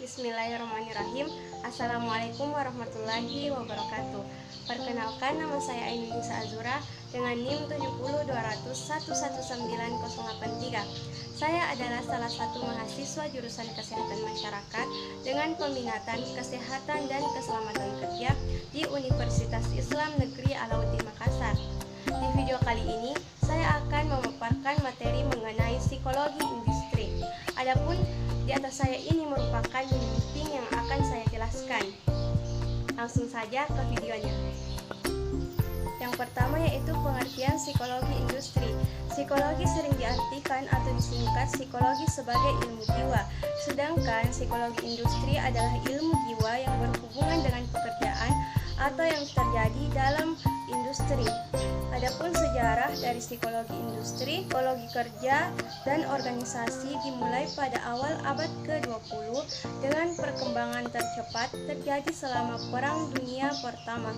Bismillahirrahmanirrahim. Assalamualaikum warahmatullahi wabarakatuh. Perkenalkan, nama saya Ainunisa Azura dengan NIM 7020011983. Saya adalah salah satu mahasiswa jurusan Kesehatan Masyarakat dengan peminatan Kesehatan dan Keselamatan Kerja di Universitas Islam Negeri Alauddin Makassar. Di video kali ini, saya akan memaparkan materi mengenai psikologi industri. Adapun di atas saya ini merupakan penting yang akan saya jelaskan. Langsung saja ke videonya. Yang pertama yaitu pengertian psikologi industri. Psikologi sering diartikan atau disingkat psikologi sebagai ilmu jiwa, sedangkan psikologi industri adalah ilmu jiwa yang berhubungan dengan pekerjaan atau yang terjadi dalam industri. Adapun sejarah dari psikologi industri, psikologi kerja dan organisasi dimulai pada awal abad ke-20 dengan perkembangan tercepat terjadi selama Perang Dunia Pertama.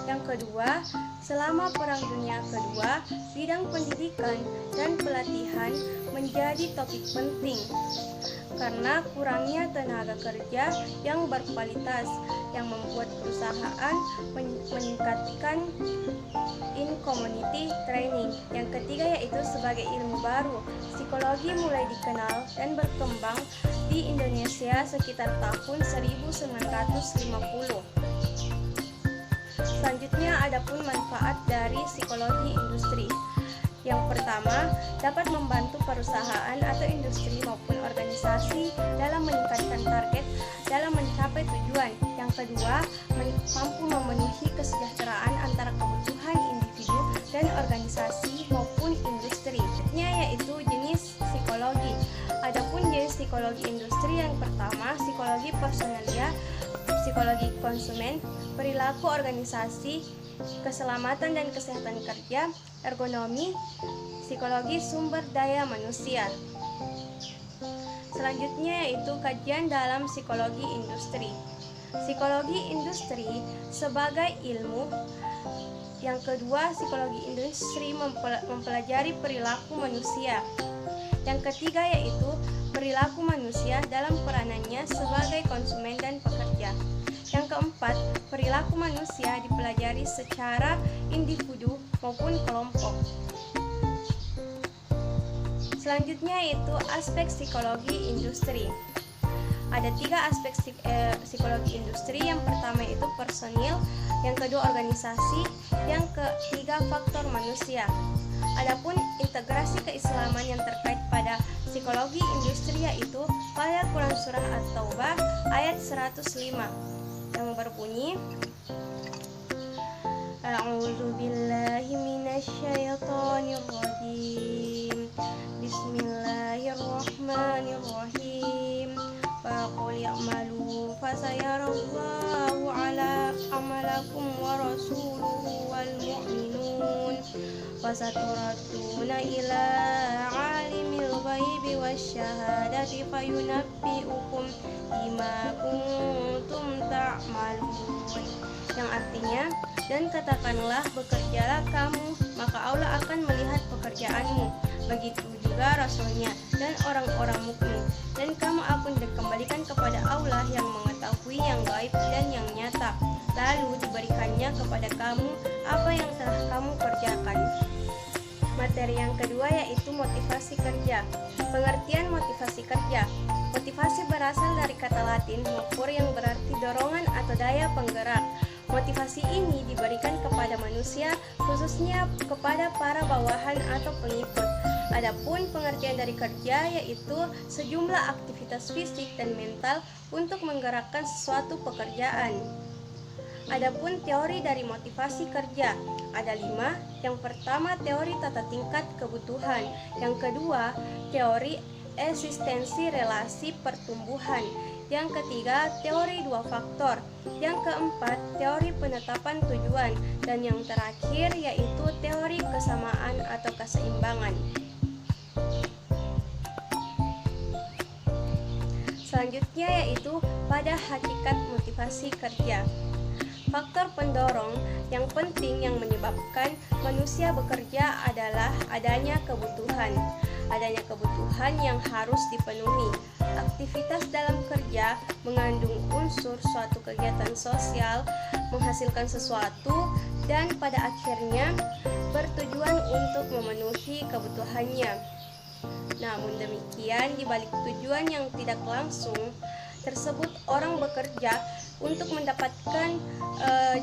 Yang kedua, selama Perang Dunia Kedua, bidang pendidikan dan pelatihan menjadi topik penting karena kurangnya tenaga kerja yang berkualitas yang membuat perusahaan meningkatkan in-community training. Yang ketiga yaitu sebagai ilmu baru, psikologi mulai dikenal dan berkembang di Indonesia sekitar tahun 1950. Selanjutnya adapun manfaat dari psikologi industri. Yang pertama, dapat membantu perusahaan atau industri maupun organisasi dalam meningkatkan target dalam mencapai tujuan. Yang kedua, mampu memenuhi kesejahteraan antara kebutuhan individu dan organisasi maupun industri. Yaitu jenis psikologi. Adapun jenis psikologi industri yang pertama, psikologi personalia, psikologi konsumen, perilaku organisasi, keselamatan dan kesehatan kerja, ergonomi, psikologi sumber daya manusia. Selanjutnya yaitu kajian dalam psikologi industri. Psikologi industri sebagai ilmu. Yang kedua, psikologi industri mempelajari perilaku manusia. Yang ketiga yaitu perilaku manusia dalam peranannya sebagai konsumen dan pekerja. Yang keempat, perilaku manusia dipelajari secara individu maupun kelompok. Selanjutnya yaitu aspek psikologi industri. Ada 3 aspek psikologi industri. Yang pertama yaitu personil, yang kedua organisasi, yang ketiga faktor manusia. Adapun integrasi keislaman yang terkait pada psikologi industri yaitu pada Quran surah At-Taubah ayat 105 yang berbunyi, A'udzu billahi minasyaitonir rajim. Bismillahirrahmanirrahim. Faqul ya'malu fasayarallahu ala amalakum wa rasuluhu wal mu'minun fasaturaduna ila alimil ghaibi wasyahadati fayunabbi'ukum bima kuntum ta'malun. Yang artinya, dan katakanlah bekerjalah kamu, maka Allah akan melihat pekerjaanmu, begitu juga Rasulnya dan orang-orang mukmin, dan kamu akan dikembalikan kepada Allah yang mengetahui yang gaib dan yang nyata, lalu diberikannya kepada kamu apa yang telah kamu kerjakan. Materi yang kedua yaitu motivasi kerja. Pengertian motivasi kerja. Motivasi berasal dari kata Latin mover yang berarti dorongan atau daya penggerak. Motivasi ini diberikan kepada manusia, khususnya kepada para bawahan atau pengikut. Adapun pengertian dari kerja yaitu sejumlah aktivitas fisik dan mental untuk menggerakkan sesuatu pekerjaan. Adapun teori dari motivasi kerja ada 5. Yang pertama, teori tata tingkat kebutuhan. Yang kedua, teori eksistensi relasi pertumbuhan. Yang ketiga, teori 2 faktor. Yang keempat, teori penetapan tujuan. Dan yang terakhir yaitu teori kesamaan atau keseimbangan. Selanjutnya yaitu pada hakikat motivasi kerja. Faktor pendorong yang penting yang menyebabkan manusia bekerja adalah adanya kebutuhan yang harus dipenuhi. aktivitas dalam kerja mengandung unsur suatu kegiatan sosial, menghasilkan sesuatu, dan pada akhirnya bertujuan untuk memenuhi kebutuhannya. Namun demikian, di balik tujuan yang tidak langsung tersebut, orang bekerja untuk mendapatkan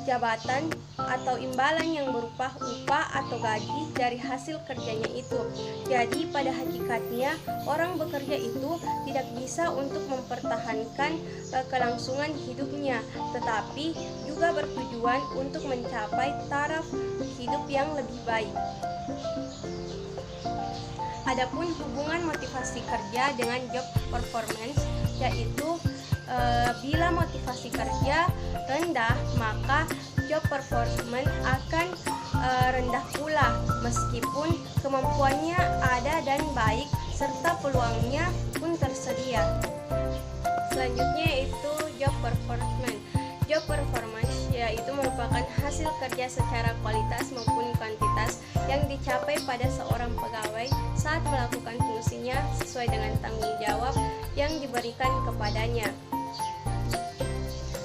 jabatan atau imbalan yang berupa upah atau gaji dari hasil kerjanya itu. Jadi pada hakikatnya orang bekerja itu tidak bisa untuk mempertahankan kelangsungan hidupnya, tetapi juga bertujuan untuk mencapai taraf hidup yang lebih baik. Adapun hubungan motivasi kerja dengan job performance, yaitu bila motivasi kerja rendah, maka job performance akan rendah pula meskipun kemampuannya ada dan baik serta peluangnya pun tersedia. Selanjutnya yaitu job performance. Job performance yaitu merupakan hasil kerja secara kualitas maupun kuantitas yang dicapai pada seorang pegawai saat melakukan fungsinya sesuai dengan tanggung jawab yang diberikan kepadanya.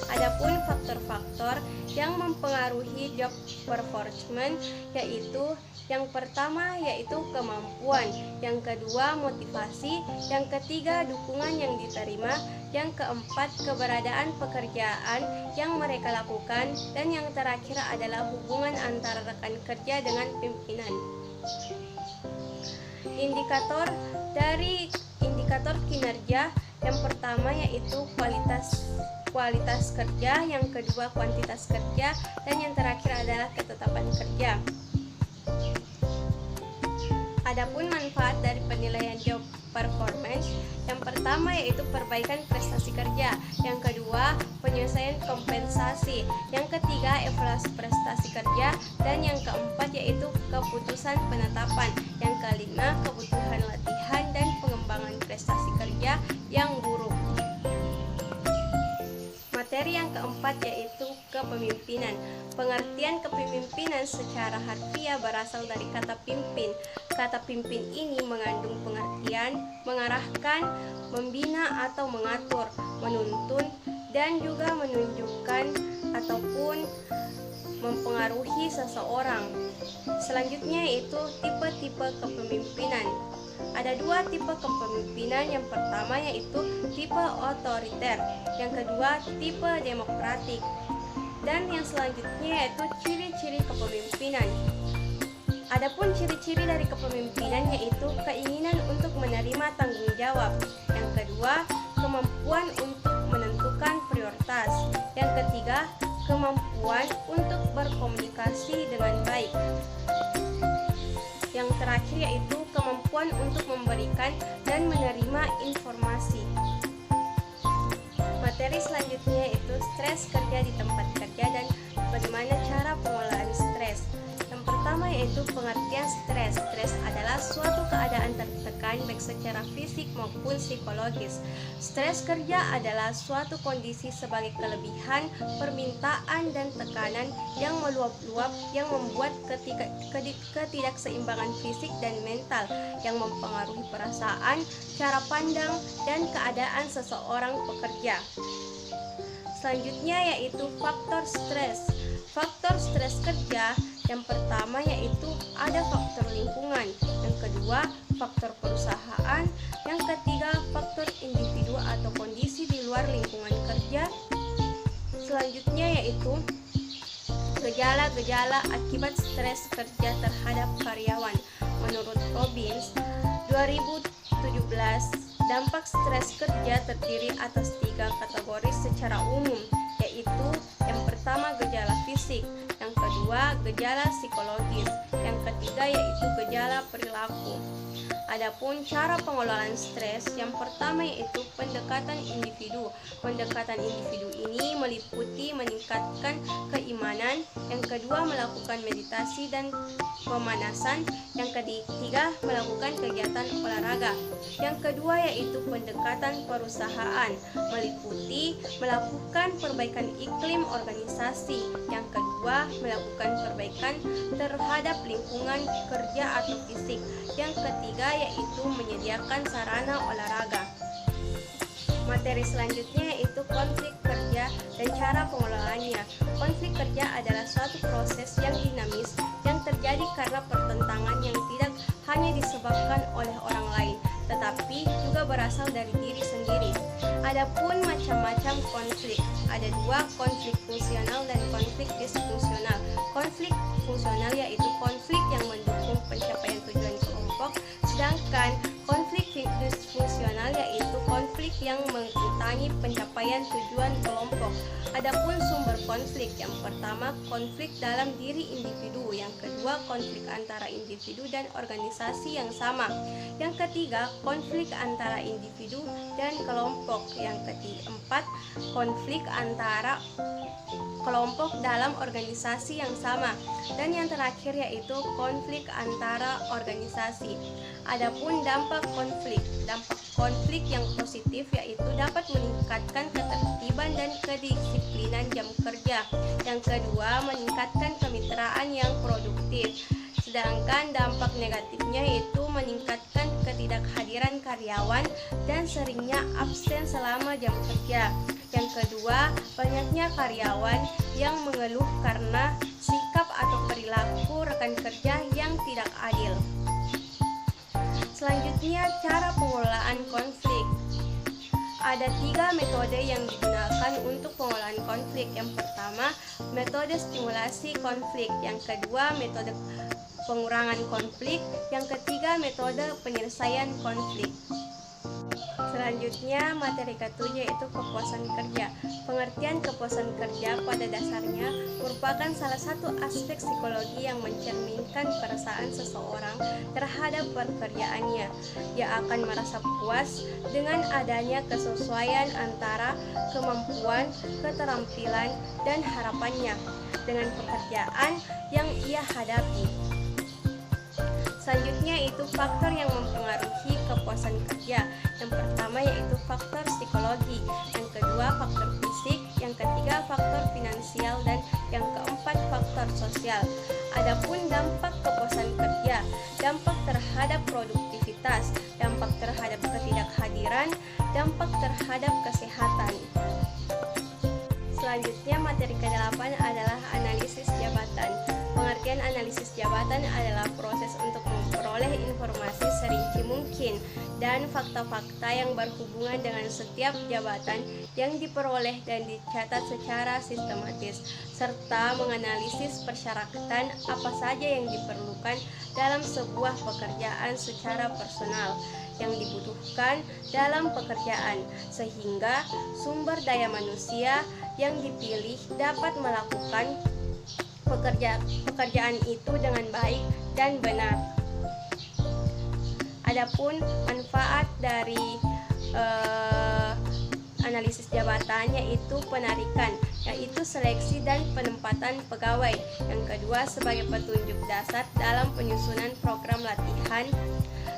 Adapun faktor-faktor yang mempengaruhi job performance yaitu yang pertama yaitu kemampuan, yang kedua motivasi, yang ketiga dukungan yang diterima, yang keempat keberadaan pekerjaan yang mereka lakukan, dan yang terakhir adalah hubungan antara rekan kerja dengan pimpinan. Indikator kinerja yang pertama yaitu kualitas kerja, yang kedua kuantitas kerja, dan yang terakhir adalah ketetapan kerja. Adapun manfaat dari penilaian job performance, yang pertama yaitu perbaikan prestasi kerja, yang kedua penyelesaian kompensasi, yang ketiga evaluasi prestasi kerja, dan yang keempat yaitu keputusan penetapan, yang kelima kebutuhan latihan dan pengembangan prestasi kerja yang buruk. Materi yang keempat yaitu kepemimpinan. Pengertian kepemimpinan secara harfiah berasal dari kata pimpin. Kata pimpin ini mengandung pengertian mengarahkan, membina atau mengatur, menuntun, dan juga menunjukkan ataupun mempengaruhi seseorang. Selanjutnya yaitu tipe-tipe kepemimpinan. Ada dua tipe kepemimpinan, yang pertama yaitu tipe otoriter, yang kedua tipe demokratik, dan yang selanjutnya yaitu ciri-ciri kepemimpinan. Adapun ciri-ciri dari kepemimpinan yaitu keinginan untuk menerima tanggung jawab, yang kedua kemampuan untuk menentukan prioritas, yang ketiga kemampuan untuk berkomunikasi dengan baik, yang terakhir yaitu kemampuan untuk memberikan dan menerima informasi. Materi selanjutnya yaitu stres kerja di tempat kerja dan bagaimana cara pengelolaan stres. Yang pertama yaitu pengertian stres. Stres adalah suatu keadaan tertekan baik secara fisik maupun psikologis. Stres kerja adalah suatu kondisi sebagai kelebihan, permintaan dan tekanan yang meluap-luap yang membuat ketidakseimbangan fisik dan mental yang mempengaruhi perasaan, cara pandang, dan keadaan seseorang pekerja. Selanjutnya yaitu faktor stres. Faktor stres kerja yang pertama yaitu ada faktor lingkungan, yang kedua faktor perusahaan, yang ketiga faktor individu atau kondisi di luar lingkungan kerja. Selanjutnya yaitu gejala-gejala akibat stres kerja terhadap karyawan. Menurut Robbins 2017, dampak stres kerja terdiri atas 3 kategori secara umum, yaitu yang pertama gejala fisik, yang kedua gejala psikologis, yang ketiga yaitu gejala perilaku. Adapun cara pengelolaan stres, yang pertama yaitu pendekatan individu. Pendekatan individu ini meliputi meningkatkan keimanan, yang kedua melakukan meditasi dan pemanasan, yang ketiga melakukan kegiatan olahraga. Yang kedua yaitu pendekatan perusahaan, meliputi melakukan perbaikan iklim organisasi. Yang kedua melakukan perbaikan terhadap lingkungan kerja atau fisik. Yang ketiga yaitu menyediakan sarana olahraga. Materi selanjutnya yaitu konflik kerja dan cara pengelolaannya. Konflik kerja adalah suatu proses yang dinamis yang terjadi karena pertentangan yang tidak hanya disebabkan oleh orang lain, tetapi juga berasal dari diri sendiri. Adapun macam-macam konflik, ada dua, konflik fungsional dan konflik disfungsional. Konflik fungsional yaitu konflik yang mendukung pencapaian tujuan kelompok, sedangkan konflik disfungsional yaitu konflik yang mengurangi pencapaian tujuan kelompok. Adapun sumber konflik, yang pertama konflik dalam diri individu, yang kedua konflik antara individu dan organisasi yang sama, yang ketiga konflik antara individu dan kelompok, yang keempat konflik antara kelompok dalam organisasi yang sama, dan yang terakhir yaitu konflik antara organisasi. Adapun dampak konflik yang positif yaitu dapat meningkatkan ketertiban dan kedisiplinan jam kerja. Yang kedua, meningkatkan kemitraan yang produktif. Sedangkan dampak negatifnya yaitu meningkatkan ketidakhadiran karyawan dan seringnya absen selama jam kerja. Yang kedua, banyaknya karyawan yang mengeluh karena sikap atau perilaku rekan kerja yang tidak adil. Selanjutnya, cara pengelolaan konflik. Ada 3 metode yang digunakan untuk pengelolaan konflik. Yang pertama, metode stimulasi konflik. Yang kedua, metode pengurangan konflik. Yang ketiga, metode penyelesaian konflik. Selanjutnya, materi ke-7 yaitu kepuasan kerja. Pengertian kepuasan kerja pada dasarnya merupakan salah satu aspek psikologi yang mencerminkan perasaan seseorang terhadap pekerjaannya. Ia akan merasa puas dengan adanya kesesuaian antara kemampuan, keterampilan, dan harapannya dengan pekerjaan yang ia hadapi. Selanjutnya itu faktor yang mempengaruhi kepuasan kerja. Yang pertama yaitu faktor psikologi, yang kedua faktor fisik, yang ketiga faktor finansial, dan yang keempat faktor sosial. Adapun dampak kepuasan kerja, dampak terhadap produktivitas, dampak terhadap ketidakhadiran, dampak terhadap kesehatan. Selanjutnya materi ke-8 adalah analisis jabatan. Pengertian analisis jabatan adalah proses untuk memperoleh informasi serinci mungkin dan fakta-fakta yang berhubungan dengan setiap jabatan yang diperoleh dan dicatat secara sistematis, serta menganalisis persyaratan apa saja yang diperlukan dalam sebuah pekerjaan secara personal yang dibutuhkan dalam pekerjaan, sehingga sumber daya manusia yang dipilih dapat melakukan pekerjaan itu dengan baik dan benar. Adapun manfaat dari analisis jabatan yaitu penarikan, yaitu seleksi dan penempatan pegawai. Yang kedua, sebagai petunjuk dasar dalam penyusunan program latihan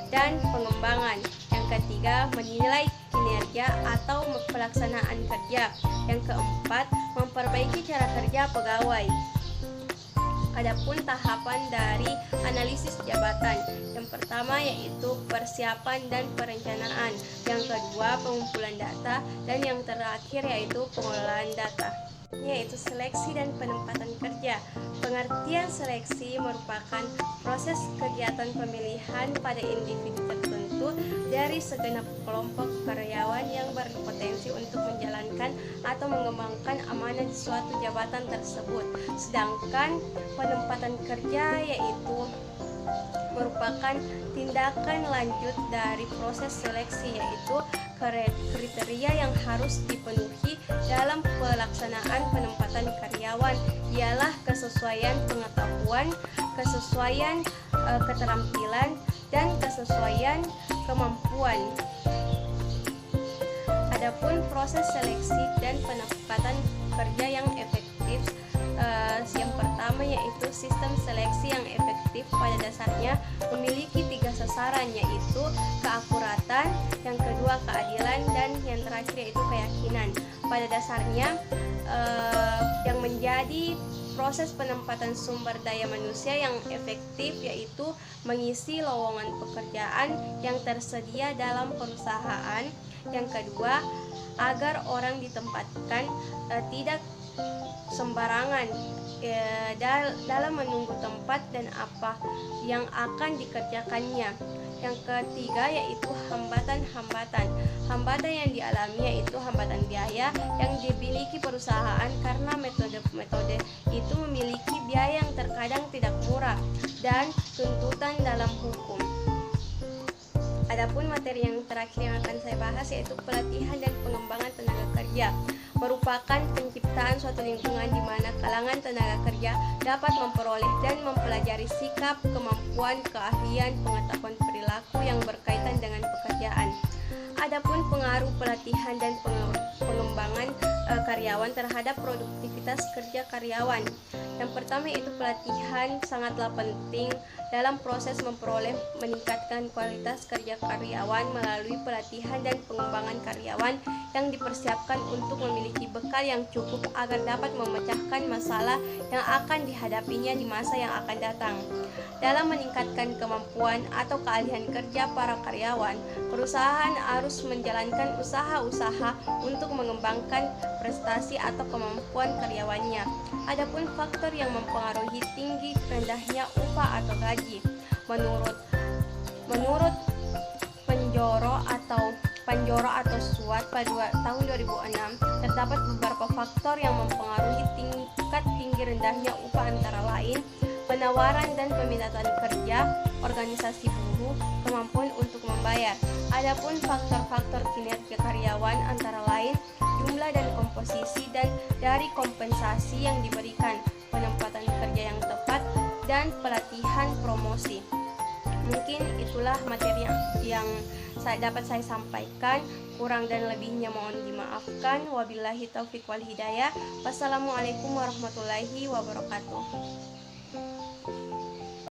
dan pengembangan. Yang ketiga, menilai kinerja atau pelaksanaan kerja. Yang keempat, memperbaiki cara kerja pegawai. Adapun tahapan dari analisis jabatan, yang pertama yaitu persiapan dan perencanaan, yang kedua pengumpulan data, dan yang terakhir yaitu pengelolaan data, yaitu seleksi dan penempatan kerja. Pengertian seleksi merupakan proses kegiatan pemilihan pada individu tertentu dari segenap kelompok karyawan yang berpotensi untuk menjalankan atau mengembangkan amanah di suatu jabatan tersebut. Sedangkan penempatan kerja yaitu merupakan tindakan lanjut dari proses seleksi, yaitu kriteria yang harus dipenuhi dalam pelaksanaan penempatan karyawan ialah kesesuaian pengetahuan, kesesuaian keterampilan, dan kesesuaian kemampuan. Adapun proses seleksi dan penempatan kerja yang efektif, yang pertama yaitu sistem seleksi yang efektif pada dasarnya memiliki 3 sasaran, yaitu keakuratan, yang kedua keadilan, dan yang terakhir yaitu keyakinan. Pada dasarnya yang menjadi proses penempatan sumber daya manusia yang efektif yaitu mengisi lowongan pekerjaan yang tersedia dalam perusahaan. Yang kedua, agar orang ditempatkan tidak sembarangan dalam menunggu tempat dan apa yang akan dikerjakannya. Yang ketiga yaitu hambatan-hambatan. Hambatan yang dialami yaitu hambatan biaya yang dimiliki perusahaan karena metode-metode itu memiliki biaya yang terkadang tidak murah dan tuntutan dalam hukum. Adapun materi yang terakhir yang akan saya bahas yaitu pelatihan dan pengembangan tenaga kerja, merupakan penciptaan suatu lingkungan di mana kalangan tenaga kerja dapat memperoleh dan mempelajari sikap, kemampuan, keahlian, pengetahuan perilaku yang berkaitan dengan pekerjaan. Adapun pengaruh pelatihan dan pengembangan karyawan terhadap produktivitas kerja karyawan. Yang pertama itu pelatihan sangatlah penting dalam proses memperoleh meningkatkan kualitas kerja karyawan melalui pelatihan dan pengembangan karyawan yang dipersiapkan untuk memiliki bekal yang cukup agar dapat memecahkan masalah yang akan dihadapinya di masa yang akan datang. Dalam meningkatkan kemampuan atau keahlian kerja para karyawan, perusahaan harus menjalankan usaha-usaha untuk mengembangkan prestasi atau kemampuan karyawannya. Adapun faktor yang mempengaruhi tinggi rendahnya upah atau gaji. Menurut Panjoro atau SWOT pada tahun 2006, terdapat beberapa faktor yang mempengaruhi tingkat tinggi rendahnya upah, antara lain penawaran dan peminatan kerja, organisasi buruh, kemampuan untuk membayar. Adapun faktor-faktor kinerja karyawan antara lain jumlah dan komposisi dan dari kompensasi yang diberikan, penempatan kerja yang tepat, dan pelatihan promosi. Mungkin itulah materi yang dapat saya sampaikan. Kurang dan lebihnya mohon dimaafkan. Wabillahi taufiq wal hidayah. Wassalamualaikum warahmatullahi wabarakatuh.